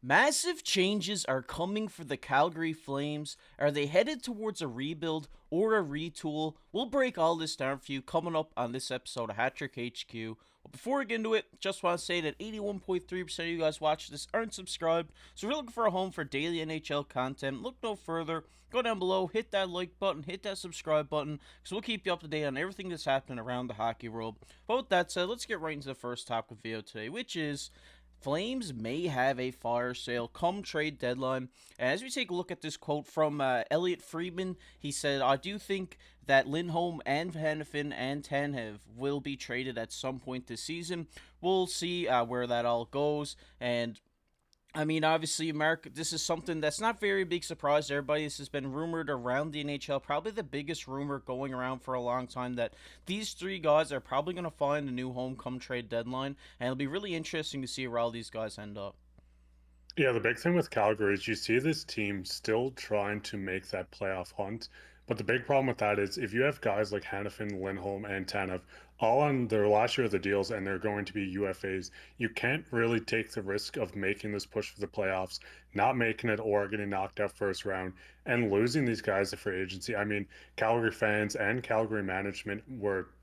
Massive changes are coming for the Calgary Flames. Are they headed towards a rebuild or a retool? We'll break all this down for you coming up on this episode of Hattrick HQ. But before we get into it, just want to say that 81.3% of you guys watching this aren't subscribed. So if you're looking for a home for daily NHL content, look no further. Go down below, hit that like button, hit that subscribe button, because we'll keep you up to date on everything that's happening around the hockey world. But with that said, let's get right into the first topic of the video today, which is Flames may have a fire sale come trade deadline. And as we take a look at this quote from Elliot Friedman, he said, I do think that Lindholm and Hanifin and Tanev will be traded at some point this season. We'll see where that all goes. And I mean, obviously, Mark, this is something that's not very big surprise to everybody. This has been rumored around the NHL, probably the biggest rumor going around for a long time, that these three guys are probably going to find a new home come trade deadline, and it'll be really interesting to see where all these guys end up. Yeah, the big thing with Calgary is you see this team still trying to make that playoff hunt. But the big problem with that is if you have guys like Hanifin, Lindholm, and Tanev all on their last year of the deals and they're going to be UFAs, you can't really take the risk of making this push for the playoffs, not making it or getting knocked out first round and losing these guys to free agency. I mean, Calgary fans and Calgary management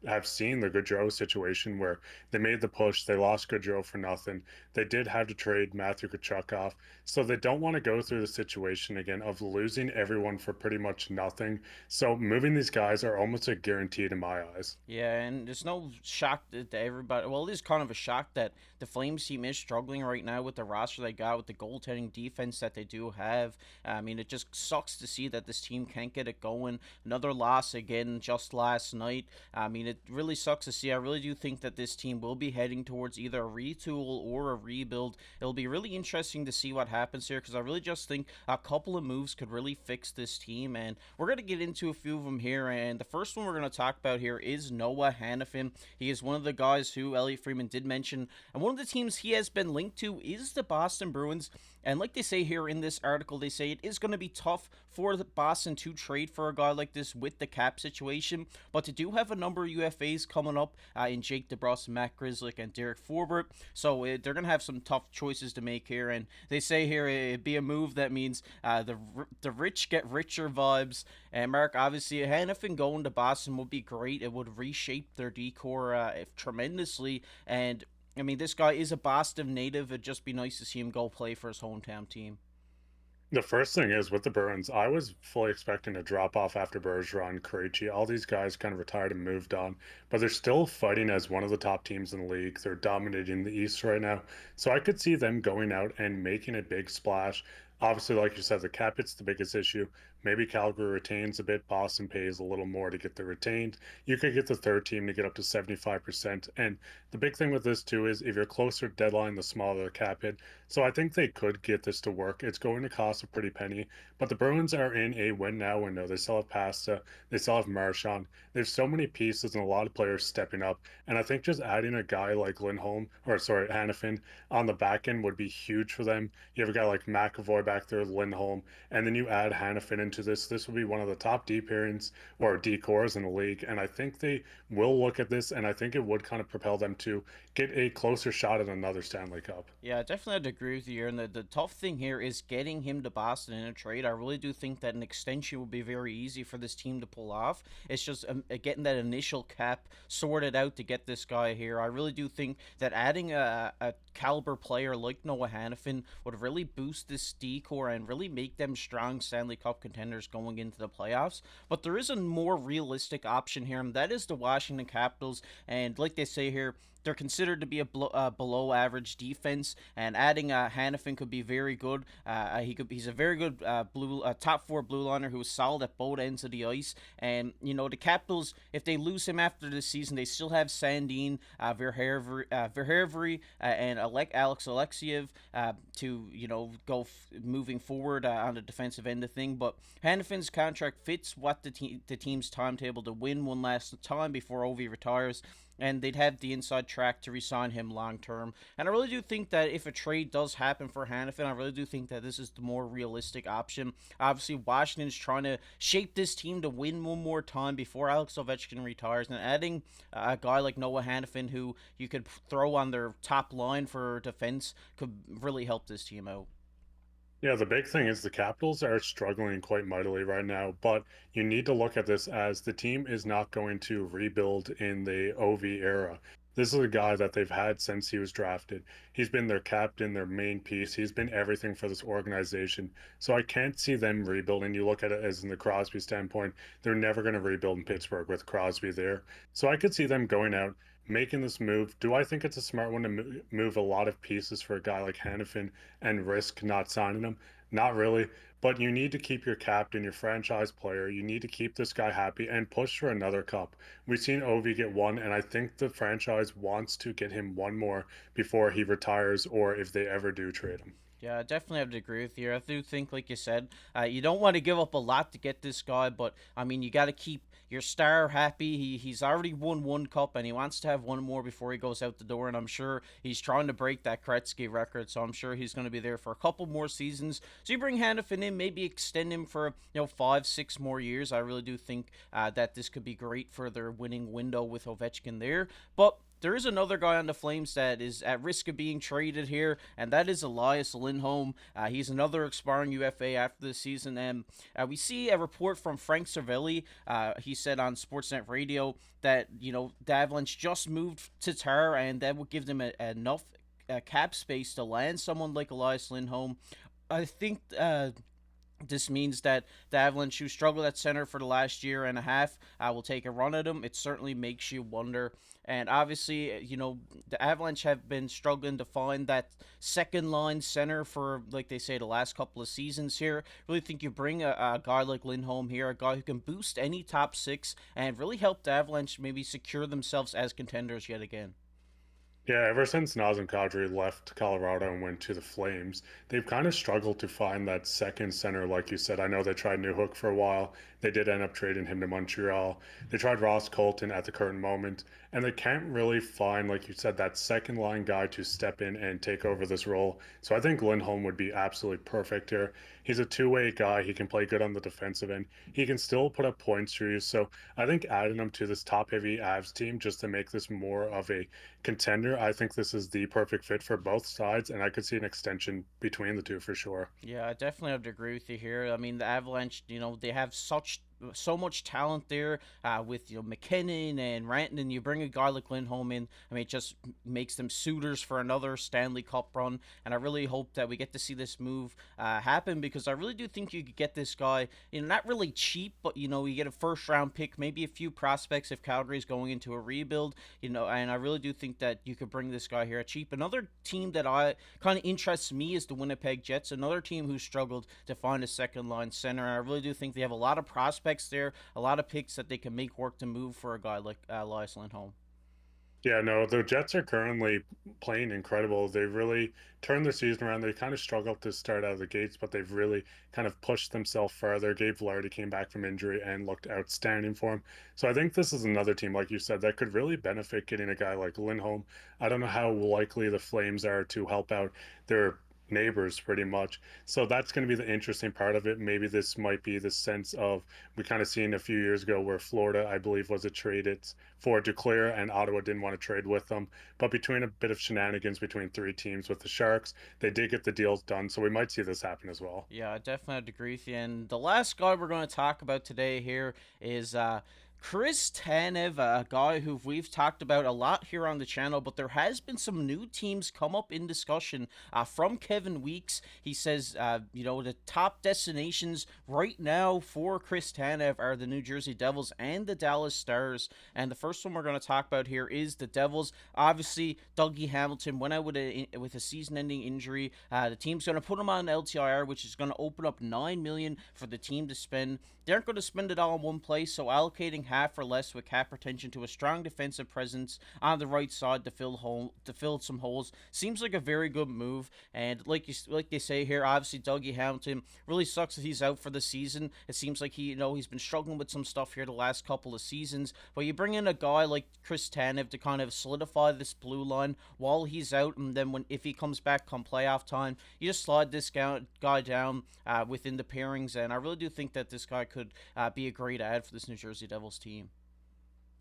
have seen the Gaudreau situation where they made the push, they lost Gaudreau for nothing. They did have to trade Matthew Tkachuk off, so they don't want to go through the situation again of losing everyone for pretty much nothing. So moving these guys are almost a guarantee in my eyes. Yeah, and there's no shock to everybody. Well, it is kind of a shock that the Flames team is struggling right now with the roster they got, with the goaltending defense that they do have. I mean, it just sucks to see that this team can't get it going. Another loss again just last night. I mean, it really sucks to see. I really do think that this team will be heading towards either a retool or a rebuild. It'll be really interesting to see what happens here, because I really just think a couple of moves could really fix this team, and we're going to get into a few of them here. And the first one we're going to talk about here is Noah Hanifin. He is one of the guys who Elliot Friedman did mention, and one of the teams he has been linked to is the Boston Bruins. And like they say here in this article, they say it is going to be tough for the Boston to trade for a guy like this with the cap situation, but they do have a number of UFAs coming up in Jake DeBrusk, Matt Grzelcyk, and Derek Forbort. So they're going to have some tough choices to make here. And they say here it'd be a move that means the rich get richer vibes. And Mark, obviously, Hanifin going to Boston would be great. It would reshape their decor tremendously. And I mean, this guy is a Boston native. It'd just be nice to see him go play for his hometown team. The first thing is with the Bruins, I was fully expecting a drop off after Bergeron, Krejci. All these guys kind of retired and moved on, but they're still fighting as one of the top teams in the league. They're dominating the East right now. So I could see them going out and making a big splash. Obviously, like you said, the cap hit's the biggest issue. Maybe Calgary retains a bit. Boston pays a little more to get the retained. You could get the third team to get up to 75%. And the big thing with this, too, is if you're closer to deadline, the smaller the cap hit. So I think they could get this to work. It's going to cost a pretty penny. But the Bruins are in a win now window. They still have Pasta. They still have Marchand. There's so many pieces and a lot of players stepping up. And I think just adding a guy like Hanifin on the back end would be huge for them. You have a guy like McAvoy back there, Lindholm, and then you add Hanifin into this. This will be one of the top D pairings or D cores in the league. And I think they will look at this, and I think it would kind of propel them to get a closer shot at another Stanley Cup. Yeah, I definitely have to agree with you here. And the tough thing here is getting him to Boston in a trade. I really do think that an extension would be very easy for this team to pull off. It's just getting that initial cap sorted out to get this guy here. I really do think that adding a caliber player like Noah Hanifin would really boost this decor and really make them strong Stanley Cup contenders going into the playoffs. But there is a more realistic option here, and that is the Washington Capitals. And like they say here, they're considered to be a below average defense, and adding Hanifin could be very good. He's a very good top four blue liner who is solid at both ends of the ice. And you know, the Capitals, if they lose him after this season, they still have Sandin, Verhaeghe, and Alex Alexiev to go moving forward on the defensive end of thing. But Hanifin's contract fits what the team's timetable to win one last time before Ovi retires, and they'd have the inside track to re-sign him long term. And I really do think that if a trade does happen for Hanifin, I really do think that this is the more realistic option. Obviously, Washington's trying to shape this team to win one more time before Alex Ovechkin retires, and adding a guy like Noah Hanifin, who you could throw on their top line for defense, could really help this team out. Yeah, the big thing is the Capitals are struggling quite mightily right now, but you need to look at this as the team is not going to rebuild in the OV era. This is a guy that they've had since he was drafted. He's been their captain, their main piece. He's been everything for this organization. So I can't see them rebuilding. You look at it as in the Crosby standpoint, they're never going to rebuild in Pittsburgh with Crosby there. So I could see them going out, making this move. Do I think it's a smart one to move a lot of pieces for a guy like Hanifin and risk not signing him? Not really, but you need to keep your captain, your franchise player. You need to keep this guy happy and push for another cup. We've seen Ovi get one, and I think the franchise wants to get him one more before he retires or if they ever do trade him. Yeah, I definitely have to agree with you. I do think, like you said, you don't want to give up a lot to get this guy, but I mean, you got to keep your star happy. He's already won one cup, and he wants to have one more before he goes out the door. And I'm sure he's trying to break that Gretzky record, so I'm sure he's going to be there for a couple more seasons. So you bring Hanifin in, maybe extend him for 5, 6 more years. I really do think that this could be great for their winning window with Ovechkin there, but there is another guy on the Flames that is at risk of being traded here, and that is Elias Lindholm. He's another expiring UFA after the season, and we see a report from Frank Cervelli. He said on Sportsnet Radio that the Avalanche just moved to Tar, and that would give them enough cap space to land someone like Elias Lindholm. I think this means that the Avalanche, who struggled at center for the last year and a half, will take a run at him. It certainly makes you wonder. And obviously, the Avalanche have been struggling to find that second line center for, like they say, the last couple of seasons here. Really think you bring a guy like Lindholm here, a guy who can boost any top six and really help the Avalanche maybe secure themselves as contenders yet again. Yeah, ever since Nazem Kadri left Colorado and went to the Flames, they've kind of struggled to find that second center, like you said. I know they tried Newhook for a while. They did end up trading him to Montreal. They tried Ross Colton at the current moment, and they can't really find, like you said, that second line guy to step in and take over this role. So I think Lindholm would be absolutely perfect here. He's a two-way guy. He can play good on the defensive end. He can still put up points for you. So I think adding him to this top-heavy Avs team just to make this more of a contender, I think this is the perfect fit for both sides, and I could see an extension between the two for sure. Yeah, I definitely have to agree with you here. I mean, the Avalanche, they have so much talent there with McKinnon and Rantanen. You bring a guy like Lindholm in, I mean, it just makes them suitors for another Stanley Cup run. And I really hope that we get to see this move happen, because I really do think you could get this guy, not really cheap, but you get a first round pick, maybe a few prospects if Calgary's going into a rebuild. And I really do think that you could bring this guy here at cheap. Another team that I kind of interests me is the Winnipeg Jets, another team who struggled to find a second line center. And I really do think they have a lot of prospects there, a lot of picks that they can make work to move for a guy like Elias Lindholm. Yeah, no, the Jets are currently playing incredible. They really turned the season around. They kind of struggled to start out of the gates, but they've really kind of pushed themselves further. Gabe Vilardi came back from injury and looked outstanding for him. So I think this is another team, like you said, that could really benefit getting a guy like Lindholm. I don't know how likely the Flames are to help out their neighbors pretty much. So that's going to be the interesting part of it. Maybe this might be the sense of we kind of seen a few years ago where Florida, I believe, was a trade it's for Duclair and Ottawa didn't want to trade with them. But between a bit of shenanigans between three teams with the Sharks, they did get the deals done. So we might see this happen as well. Yeah, I definitely have to agree with you. And the last guy we're going to talk about today here is Chris Tanev, a guy who we've talked about a lot here on the channel, but there has been some new teams come up in discussion from Kevin Weeks. He says, the top destinations right now for Chris Tanev are the New Jersey Devils and the Dallas Stars. And the first one we're going to talk about here is the Devils. Obviously, Dougie Hamilton went out with a season-ending injury. The team's going to put him on LTIR, which is going to open up $9 million for the team to spend. They aren't going to spend it all in one place, so allocating half or less with cap retention to a strong defensive presence on the right side to fill some holes seems like a very good move. And like they say here, obviously Dougie Hamilton really sucks that he's out for the season. It seems like he's been struggling with some stuff here the last couple of seasons. But you bring in a guy like Chris Tanev to kind of solidify this blue line while he's out, and then if he comes back come playoff time, you just slide this guy down within the pairings. And I really do think that this guy could be a great add for this New Jersey Devils team.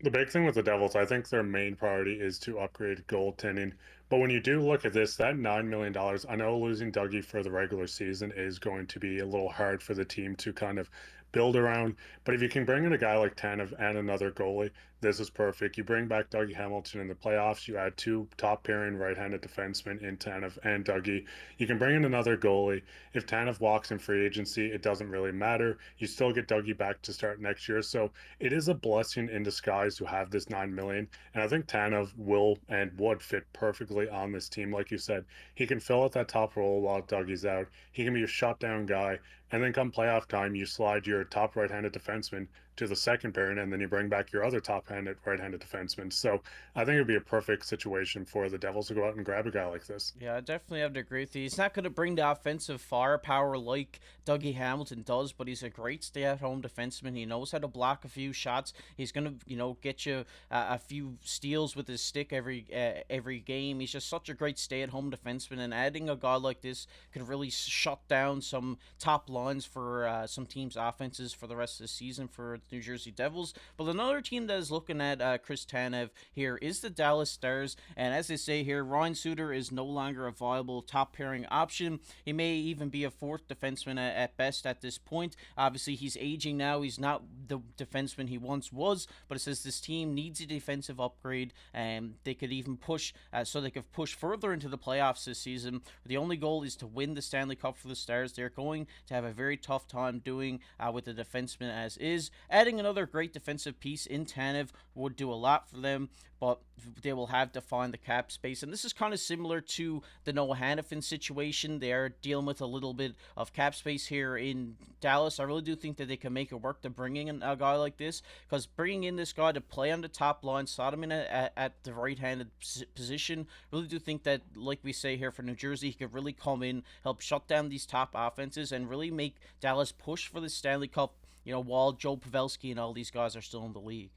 The big thing with the Devils, I think their main priority is to upgrade goaltending, But when you do look at this, that $9 million, I know losing Dougie for the regular season is going to be a little hard for the team to kind of build around. But if you can bring in a guy like Tanev and another goalie, this is perfect. You bring back Dougie Hamilton in the playoffs. You add two top pairing right-handed defensemen in Tanev and Dougie. You can bring in another goalie. If Tanev walks in free agency, it doesn't really matter. You still get Dougie back to start next year. So it is a blessing in disguise to have this 9 million. And I think Tanev will and would fit perfectly on this team. Like you said, he can fill out that top role while Dougie's out. He can be a shutdown guy. And then come playoff time, you slide your top right-handed defenseman to the second pairing, and then you bring back your other top-handed right-handed defenseman. So I think it'd be a perfect situation for the Devils to go out and grab a guy like this. Yeah, I definitely have to agree with you. He's not going to bring the offensive firepower like Dougie Hamilton does, but he's a great stay-at-home defenseman. He knows how to block a few shots. He's going to, get you a few steals with his stick every game. He's just such a great stay-at-home defenseman, and adding a guy like this could really shut down some top lines for some teams' offenses for the rest of the season for the New Jersey Devils. But another team that is looking at Chris Tanev here is the Dallas Stars, and as they say here, Ryan Suter is no longer a viable top pairing option. He may even be a fourth defenseman at best at this point. Obviously, he's aging now. He's not the defenseman he once was, but it says this team needs a defensive upgrade, and they could even push so they could push further into the playoffs this season. The only goal is to win the Stanley Cup for the Stars. They're going to have a very tough time doing with the defenseman as is. Adding another great defensive piece in Tanev would do a lot for them, but they will have to find the cap space. And this is kind of similar to the Noah Hanifin situation. They are dealing with a little bit of cap space here in Dallas. I really do think that they can make it work to bringing in a guy like this, because bringing in this guy to play on the top line, slot him in at the right-handed position, really do think that, like we say here for New Jersey, he could really come in, help shut down these top offenses, and really make Dallas push for the Stanley Cup, while Joe Pavelski and all these guys are still in the league.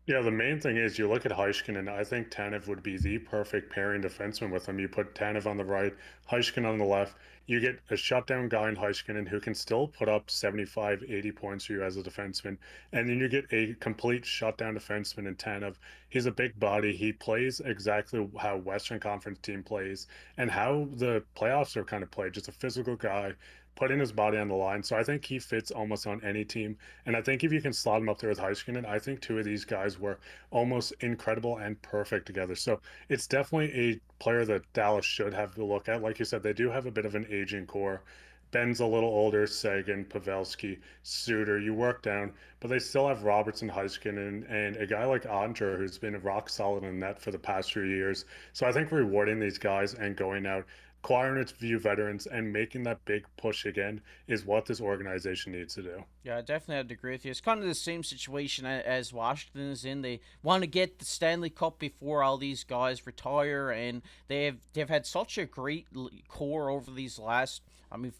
Yeah, the main thing is you look at Heiskanen, and I think Tanev would be the perfect pairing defenseman with him. You put Tanev on the right, Heiskanen on the left. You get a shutdown guy in Heiskanen who can still put up 75, 80 points for you as a defenseman. And then you get a complete shutdown defenseman in Tanev. He's a big body. He plays exactly how Western Conference team plays and how the playoffs are kind of played. Just a physical guy putting his body on the line. So I think he fits almost on any team. And I think if you can slot him up there with Heiskanen, I think two of these guys were almost incredible and perfect together. So it's definitely a player that Dallas should have to look at. Like you said, they do have a bit of an aging core. Ben's a little older, Sagan, Pavelski, Suter, you work down, but they still have Robertson, Heiskanen, and a guy like Andre who's been rock solid in net for the past few years. So I think rewarding these guys and going out, acquiring its few veterans and making that big push again is what this organization needs to do. Yeah, I definitely have to agree with you. It's kind of the same situation as Washington is in. They want to get the Stanley Cup before all these guys retire, and they've had such a great core over these last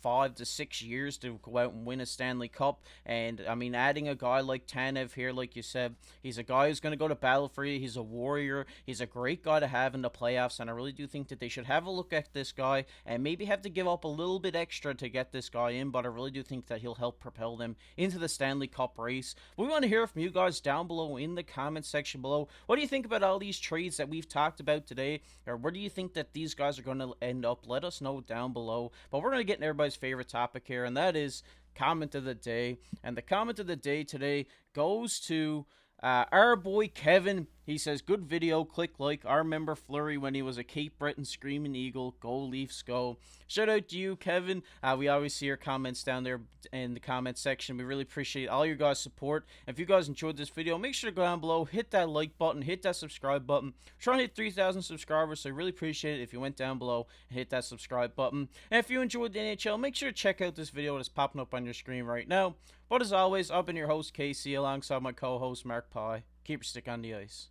5 to 6 years to go out and win a Stanley Cup. And adding a guy like Tanev here, like you said, he's a guy who's going to go to battle for you. He's a warrior. He's a great guy to have in the playoffs, and I really do think that they should have a look at this guy and maybe have to give up a little bit extra to get this guy in. But I really do think that he'll help propel them into the Stanley Cup race. We want to hear from you guys down below in the comment section below. What do you think about all these trades that we've talked about today? Or where do you think that these guys are going to end up? Let us know down below. But we're going to get into everybody's favorite topic here, and that is comment of the day. And the comment of the day today goes to our boy Kevin. He says, good video, click like. I remember Fleury when he was a Cape Breton Screaming Eagle. Go Leafs, go. Shout out to you, Kevin. We always see your comments down there in the comment section. We really appreciate all your guys' support. If you guys enjoyed this video, make sure to go down below, hit that like button, hit that subscribe button. We're trying to hit 3,000 subscribers, so I really appreciate it if you went down below and hit that subscribe button. And if you enjoyed the NHL, make sure to check out this video that's popping up on your screen right now. But as always, I've been your host, KC, alongside my co-host, Mark Pye. Keep your stick on the ice.